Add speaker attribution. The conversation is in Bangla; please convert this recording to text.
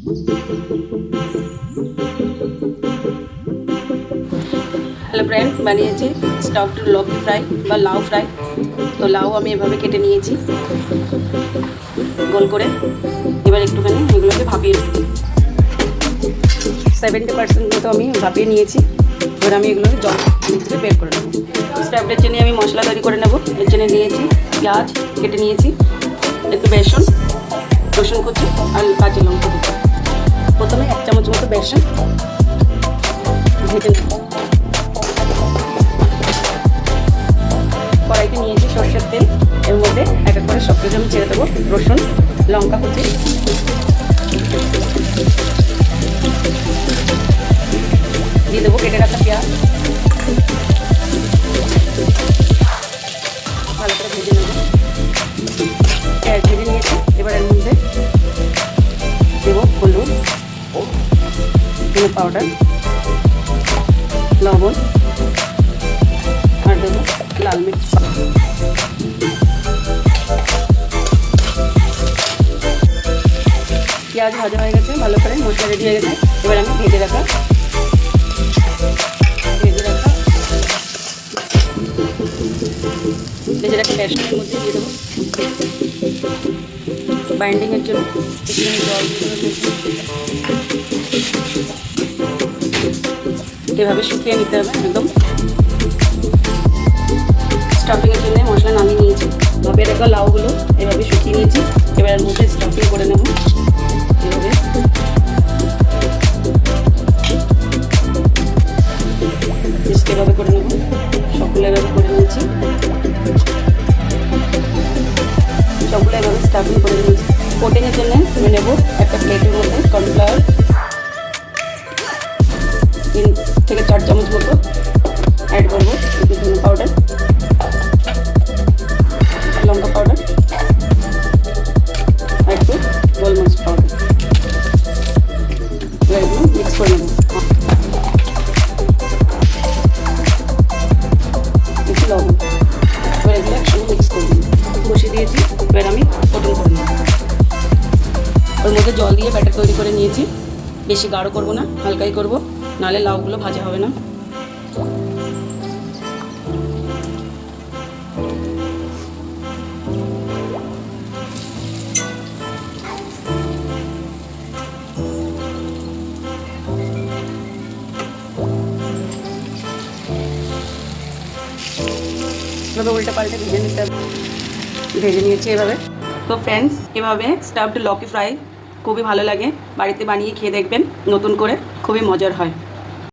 Speaker 1: হ্যালো ফ্রেন্ড, বানিয়েছি স্টাফড লকি ফ্রাই বা লাউ ফ্রাই। তো লাউ আমি এভাবে কেটে নিয়েছি গোল করে। এবার একটুখানি এগুলোকে ভাপিয়ে 70% মতো আমি ভাপিয়ে নিয়েছি। এবার আমি এগুলোকে জল থেকে বের করে নেবো। স্টাফডের জন্য আমি মশলা তৈরি করে নেবো। এর জন্য নিয়েছি পেঁয়াজ কেটে নিয়েছি, একটু বেসন, রসুন কুচি আর কাঁচা লঙ্কা কুচি। প্রথমে 1 চামচ মতো বেসন ভেজে নেব। কড়াইতে নিয়েছি সর্ষের তেল, এর মধ্যে এক এক করে সব কিছু আমি ছেড়ে দেবো। রসুন, লঙ্কা কুচি, দিয়ে দেবো কেটে রাখা পেঁয়াজ, ভালো করে ভেজে নেব। পেঁয়াজ ভেজে নিয়েছি, এবার এর মধ্যে দেবো হলুদ, ধনে পাউডার, লবণ আর দেবো লাল মির্চ। পেঁয়াজ ভাজা হয়ে গেছে, ভালো করে মশলা রেডি হয়ে গেছে। এবার আমি ভেজে রাখা বেসনের মধ্যে দিয়ে দেবো বাইন্ডিংয়ের জন্য। জল এভাবে শুকিয়ে নিতে হবে একদম। স্টাফিংয়ের জন্য মশলা নামিয়ে নিয়েছি। ভাপিয়ে রাখা লাউগুলো এভাবে শুকিয়ে নিয়েছি। এবার এর মধ্যে স্টাফিং করে নেব এভাবে। এভাবে করে নেব, সবগুলো এভাবে করে নিয়েছি। সবগুলো এভাবে স্টাফিং করে নিয়েছি। কোটিংয়ের জন্য আমি নেব একটা প্লেটের মধ্যে কর্নফ্লাওয়ার 3 থেকে 4 চামচ মতো অ্যাড করবো। একটু ধনে পাউডার, লঙ্কা পাউডার আর একটু গোলমরিচ পাউডার। এবার এগুলো মিক্স করে নেব। একটু লবণ, এবার এগুলো একসঙ্গে মিক্স করে নেব। বসিয়ে দিয়েছি, এবার আমি কোটিং করে নেব। ওর মধ্যে জল দিয়ে ব্যাটার তৈরি করে নিয়েছি। বেশি গাঢ় করবো না, হালকাই করবো, নাহলে লাউগুলো ভাজা হবে না। এভাবে উল্টে পাল্টে ভেজে নিতে হবে। ভেজে নিয়েছি এভাবে। তো ফ্রেন্ডস, এভাবে স্টাফড লকি ফ্রাই খুবই ভালো লাগে। বাড়িতে বানিয়ে খেয়ে দেখবেন নতুন করে, খুবই মজার হয়।